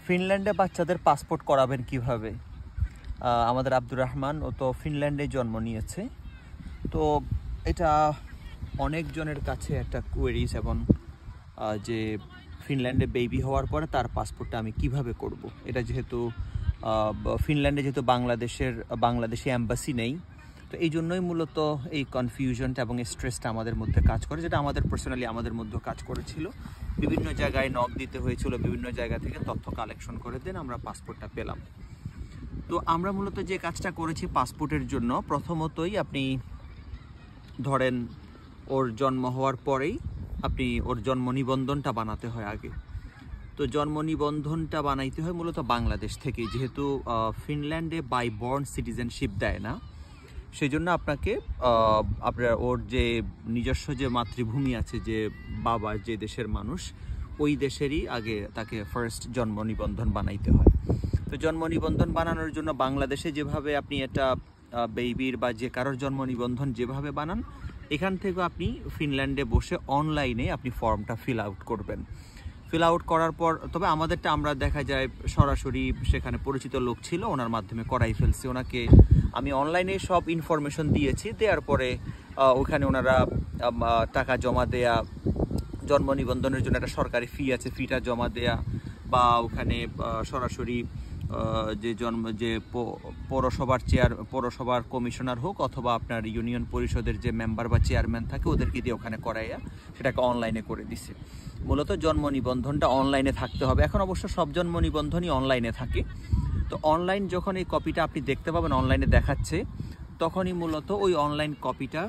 ফিনল্যান্ডে বাচ্চাদের পাসপোর্ট করাবেন কিভাবে? আমাদের আব্দুর রহমান ও তো ফিনল্যান্ডে জন্ম নিয়েছে, তো এটা অনেকজনের কাছে একটা কোয়েরিজ, এবং যে ফিনল্যান্ডে বেবি হওয়ার পরে তার পাসপোর্টটা আমি কিভাবে করব। এটা যেহেতু ফিনল্যান্ডে যেহেতু বাংলাদেশি অ্যাম্বাসি নেই, তো এই জন্যই মূলত এই কনফিউশনটা এবং স্ট্রেসটা আমাদের মধ্যে কাজ করে, যেটা আমাদের পার্সোনালি আমাদের মধ্যেও কাজ করেছিল। বিভিন্ন জায়গায় নক দিতে হয়েছিল, বিভিন্ন জায়গা থেকে তথ্য কালেকশন করে দেন আমরা পাসপোর্টটা পেলাম। তো আমরা মূলত যে কাজটা করেছি পাসপোর্টের জন্য, প্রথমতই আপনি ধরেন ওর জন্ম হওয়ার পরেই আপনি ওর জন্ম নিবন্ধনটা বানাতে হয় আগে। তো জন্ম নিবন্ধনটা বানাইতে হয় মূলত বাংলাদেশ থেকে, যেহেতু ফিনল্যান্ডে বাই বর্ন সিটিজেনশিপ দেয় না, সেই জন্য আপনাকে আপনার ওর যে নিজস্ব যে মাতৃভূমি আছে, যে বাবার যে দেশের মানুষ, ওই দেশেরই আগে তাকে ফার্স্ট জন্ম নিবন্ধন বানাইতে হয়। তো জন্ম নিবন্ধন বানানোর জন্য বাংলাদেশে যেভাবে আপনি এটা বেবির বা যে কারোর জন্ম নিবন্ধন যেভাবে বানান, এখান থেকে আপনি ফিনল্যান্ডে বসে অনলাইনে আপনি ফর্মটা ফিল আউট করবেন। ফিল আউট করার পর, তবে আমাদেরটা আমরা দেখা যায় সরাসরি সেখানে পরিচিত লোক ছিল, ওনার মাধ্যমে করাই ফেলছি। ওনাকে আমি অনলাইনে সব ইনফরমেশন দিয়েছি, দেওয়ার পরে ওখানে ওনারা টাকা জমা দেয়া, জন্ম নিবন্ধনের জন্য একটা সরকারি ফি আছে, ফিটা জমা দেয়া, বা ওখানে সরাসরি যে পৌরসভার কমিশনার হোক অথবা আপনার ইউনিয়ন পরিষদের যে মেম্বার বা চেয়ারম্যান থাকে, ওদেরকে দিয়ে ওখানে করাইয়া সেটাকে অনলাইনে করে দিছে। মূলত জন্ম নিবন্ধনটা অনলাইনে থাকতে হবে। এখন অবশ্য সব জন্ম নিবন্ধনই অনলাইনে থাকে। তো অনলাইন যখন এই কপিটা আপনি দেখতে পাবেন অনলাইনে দেখাচ্ছে, তখনই মূলত ওই অনলাইন কপিটা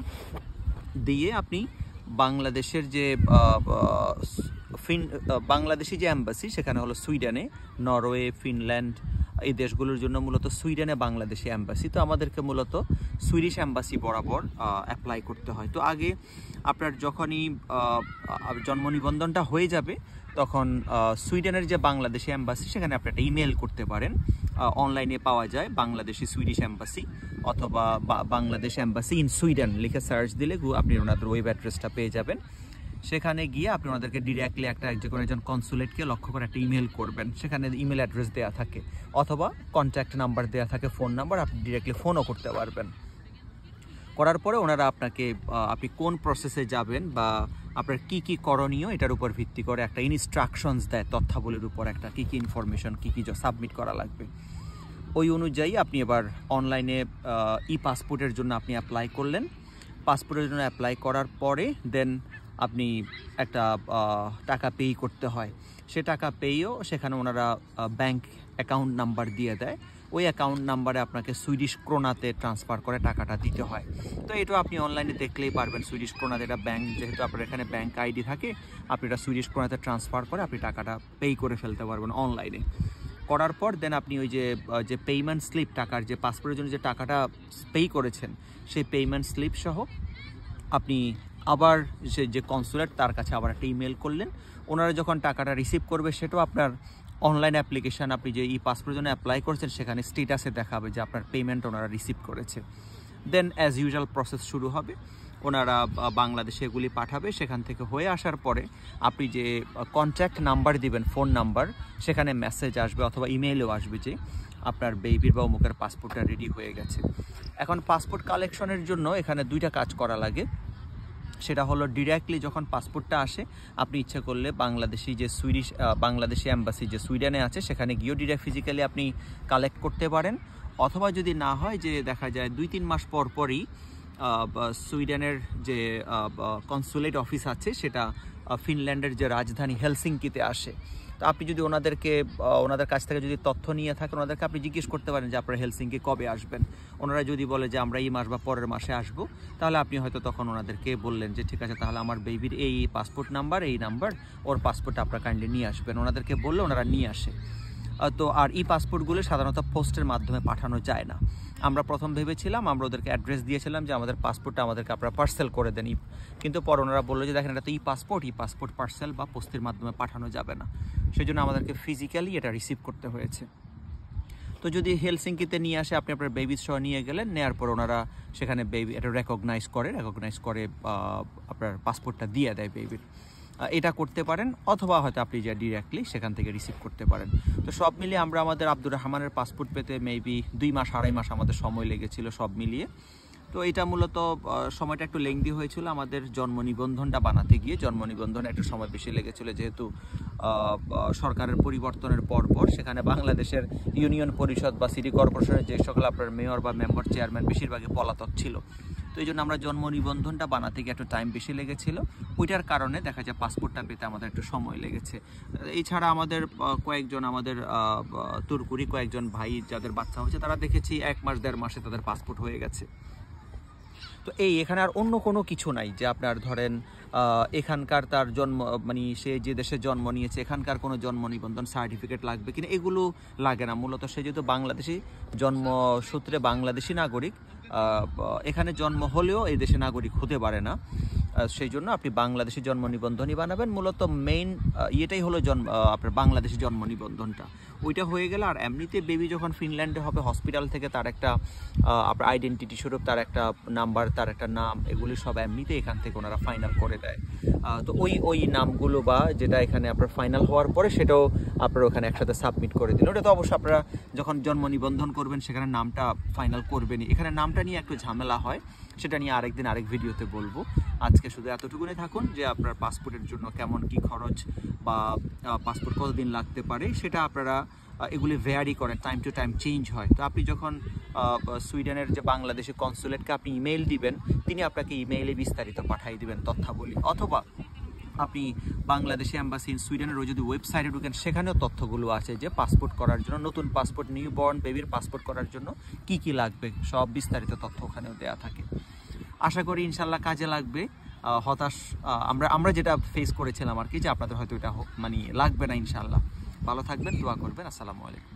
দিয়ে আপনি বাংলাদেশের যে বাংলাদেশি যে অ্যাম্বাসি সেখানে হলো সুইডেনে, নরওয়ে, ফিনল্যান্ড, এই দেশগুলোর জন্য মূলত সুইডেনে বাংলাদেশি অ্যাম্বাসি। তো আমাদেরকে মূলত সুইডিশ অ্যাম্বাসি বরাবর অ্যাপ্লাই করতে হয়। তো আগে আপনার যখনই জন্ম নিবন্ধনটা হয়ে যাবে, তখন সুইডেনের যে বাংলাদেশি অ্যাম্বাসি সেখানে আপনি একটা ইমেল করতে পারেন। অনলাইনে পাওয়া যায় বাংলাদেশি সুইডিশ অ্যাম্বাসি, অথবা বাংলাদেশ অ্যাম্বাসি ইন সুইডেন লিখে সার্চ দিলে আপনি ওনাদের ওয়েব অ্যাড্রেসটা পেয়ে যাবেন। সেখানে গিয়ে আপনি ওনাদেরকে ডিরেক্টলি যে কোনো একজন কনসুলেটকে লক্ষ্য করে একটা ইমেল করবেন। সেখানে ইমেল অ্যাড্রেস দেওয়া থাকে, অথবা কন্ট্যাক্ট নাম্বার দেওয়া থাকে, ফোন নাম্বার, আপনি ডিরেক্টলি ফোনও করতে পারবেন। করার পরে ওনারা আপনাকে আপনি কোন প্রসেসে যাবেন বা আপনার কি কি করণীয়, এটার উপর ভিত্তি করে একটা ইনস্ট্রাকশনস দেয়, তথ্যাবলীর উপর একটা কি কি ইনফরমেশন, কি কি সাবমিট করা লাগবে। ওই অনুযায়ী আপনি এবার অনলাইনে ই পাসপোর্টের জন্য আপনি অ্যাপ্লাই করলেন। পাসপোর্টের জন্য অ্যাপ্লাই করার পরে দেন আপনি একটা টাকা পে করতে হয়। সে টাকা পেয়েও সেখানে ওনারা ব্যাংক অ্যাকাউন্ট নাম্বার দিয়ে দেয়। ওই অ্যাকাউন্ট নাম্বারে আপনাকে সুইডিশ ক্রোনাতে ট্রান্সফার করে টাকাটা দিতে হয়। তো এটা আপনি অনলাইনে দেখলেই পারবেন, সুইডিশ ক্রোনাতে এটা ব্যাংক, যেহেতু আপনার এখানে ব্যাংক আইডি থাকে, আপনি এটা সুইডিশ ক্রোনাতে ট্রান্সফার করে আপনি টাকাটা পে করে ফেলতে পারবেন অনলাইনে। করার পর দেন আপনি ওই যে পেমেন্ট স্লিপ, টাকার যে পাসপোর্টের জন্য যে টাকাটা পে করেছেন, সেই পেমেন্ট স্লিপ সহ আপনি আবার যে কনসুলেট তার কাছে আবার একটা ইমেল করলেন। ওনারা যখন টাকাটা রিসিভ করবে, সেটাও আপনার অনলাইন অ্যাপ্লিকেশান, আপনি যে ই পাসপোর্টের জন্য অ্যাপ্লাই করেছেন সেখানে স্টেটাসে দেখাবে যে আপনার পেমেন্ট ওনারা রিসিভ করেছে। দেন অ্যাজ ইউজুয়াল প্রসেস শুরু হবে, ওনারা বাংলাদেশে এগুলি পাঠাবে। সেখান থেকে হয়ে আসার পরে আপনি যে কন্ট্যাক্ট নাম্বার দিবেন, ফোন নাম্বার, সেখানে মেসেজ আসবে অথবা ইমেইলেও আসবে যে আপনার বেবির বা অমুকের পাসপোর্টটা রেডি হয়ে গেছে। এখন পাসপোর্ট কালেকশনের জন্য এখানে দুইটা কাজ করা লাগে। সেটা হলো ডিরেক্টলি যখন পাসপোর্টটা আসে, আপনি ইচ্ছে করলে বাংলাদেশি অ্যাম্বাসি যে সুইডেনে আছে সেখানে গিয়েও ডিরেক্ট ফিজিক্যালি আপনি কালেক্ট করতে পারেন। অথবা যদি না হয়, যে দেখা যায় 2-3 মাস পর পরই সুইডেনের যে কনসুলেট অফিস আছে সেটা ফিনল্যান্ডের যে রাজধানী হেলসিঙ্কিতে আসে। তো আপনি যদি ওনাদের কাছ থেকে যদি তথ্য নিয়ে থাকেন, ওনাদেরকে আপনি জিজ্ঞেস করতে পারেন যে আপনারা হেলসিঙ্কি কবে আসবেন। ওনারা যদি বলে যে আমরা এই মাস বা পরের মাসে আসব, তাহলে আপনি হয়তো তখন ওনাদেরকে বললেন যে ঠিক আছে, তাহলে আমার বেবির এই পাসপোর্ট নাম্বার, এই নাম্বার, ওর পাসপোর্টটা আপনারা কাইন্ডলি নিয়ে আসবেন। ওনাদেরকে বললে ওনারা নিয়ে আসে। তো আর ই পাসপোর্টগুলো সাধারণত পোস্টের মাধ্যমে পাঠানো যায় না। আমরা প্রথম ভেবেছিলাম, আমরা ওদেরকে অ্যাড্রেস দিয়েছিলাম যে আমাদের পাসপোর্টটা আমাদেরকে আপনারা পার্সেল করে দেন, কিন্তু পরে ওনারা বললো যে দেখেন এটা তো ই পাসপোর্ট পার্সেল বা পোস্টের মাধ্যমে পাঠানো যাবে না। সেই জন্য আমাদেরকে ফিজিক্যালি এটা রিসিভ করতে হয়েছে। তো যদি হেলসিঙ্কিতে নিয়ে আসে, আপনি আপনার বেবির সহ নিয়ে গেলেন, নেওয়ার পর ওনারা সেখানে বেবি এটা রেকগনাইজ করে আপনার পাসপোর্টটা দিয়ে দেয় বেবির। এটা করতে পারেন, অথবা হয়তো আপনি যে ডিরেক্টলি সেখান থেকে রিসিভ করতে পারেন। তো সব মিলিয়ে আমরা আমাদের আব্দুর রহমানের পাসপোর্ট পেতে মেবি 2 মাস 2.5 মাস আমাদের সময় লেগেছিল সব মিলিয়ে। তো এটা মূলত সময়টা একটু লেংদি হয়েছিল আমাদের জন্ম নিবন্ধনটা বানাতে গিয়ে। জন্ম নিবন্ধনে একটু সময় বেশি লেগেছিল, যেহেতু সরকারের পরিবর্তনের পরপর সেখানে বাংলাদেশের ইউনিয়ন পরিষদ বা সিটি কর্পোরেশনের যে সকল আপনার মেয়র বা মেম্বার চেয়ারম্যান বেশিরভাগই পলাতক ছিল। তো এই জন্য আমরা জন্ম নিবন্ধনটা বানাতে গিয়ে একটু টাইম বেশি লেগেছিল, ওইটার কারণে দেখা যায় পাসপোর্টটা পেতে আমাদের একটু সময় লেগেছে। এছাড়া আমাদের কয়েকজন আমাদের তুর্কুরি কয়েকজন ভাই যাদের বাচ্চা হয়েছে, তারা দেখেছি 1 মাস 1.5 মাসে তাদের পাসপোর্ট হয়ে গেছে। তো এখানে আর অন্য কোনো কিছু নাই যে আপনার ধরেন এখানকার তার জন্ম মানে সে যে দেশে জন্ম নিয়েছে এখানকার কোনো জন্ম নিবন্ধন সার্টিফিকেট লাগবে কিনা, এগুলো লাগে না। মূলত সে যেহেতু বাংলাদেশি জন্মসূত্রে বাংলাদেশি নাগরিক, এখানে জন্ম হলেও এই দেশে নাগরিক হতে পারে না, সেই জন্য আপনি বাংলাদেশি জন্ম নিবন্ধনই বানাবেন। মূলত মেইন ইয়েটাই হলো আপনার বাংলাদেশি জন্ম নিবন্ধনটা, ওইটা হয়ে গেলে আর এমনিতে বেবি যখন ফিনল্যান্ডে হবে হসপিটাল থেকে তার একটা আপনার আইডেন্টিটি স্বরূপ তার একটা নাম্বার, তার একটা নাম, এগুলি সব এমনিতে এখান থেকে ওনারা ফাইনাল করে দেয়। তো ওই নামগুলো বা যেটা এখানে আপনার ফাইনাল হওয়ার পরে সেটাও আপনারা ওখানে একসাথে সাবমিট করে দিন। ওটা তো অবশ্যই আপনারা যখন জন্ম নিবন্ধন করবেন সেখানে নামটা ফাইনাল করবেনই। এখানে নামটা নিয়ে একটু ঝামেলা হয়, সেটা নিয়ে আরেকদিন আরেক ভিডিওতে বলবো। আজকে শুধু এতটুকুনি থাকুন যে আপনার পাসপোর্টের জন্য কেমন কি খরচ বা পাসপোর্ট কতদিন লাগতে পারে সেটা আপনারা এগুলি ভ্যারি করে, টাইম টু টাইম চেঞ্জ হয়। তো আপনি যখন সুইডেনের যে বাংলাদেশি কনসুলেটকে আপনি ইমেইল দিবেন, তিনি আপনাকে ইমেইলে বিস্তারিত পাঠিয়ে দিবেন তথ্যাবলী, অথবা আপনি বাংলাদেশি এম্বাসি ইন সুইডেনের যদি ওয়েবসাইটে ঢুকেন সেখানেও তথ্যগুলো আছে যে পাসপোর্ট করার জন্য, নতুন পাসপোর্ট নিউ বর্ন বেবির পাসপোর্ট করার জন্য কি কি লাগবে, সব বিস্তারিত তথ্য ওখানেও দেওয়া থাকে। আশা করি ইনশাল্লাহ কাজে লাগবে। হতাশ আমরা যেটা ফেস করেছিলাম আর কি, যে আপনাদের হয়তো এটা মানে লাগবে না। ইনশাল্লাহ ভালো থাকবেন, দোয়া করবেন। আসসালামু আলাইকুম।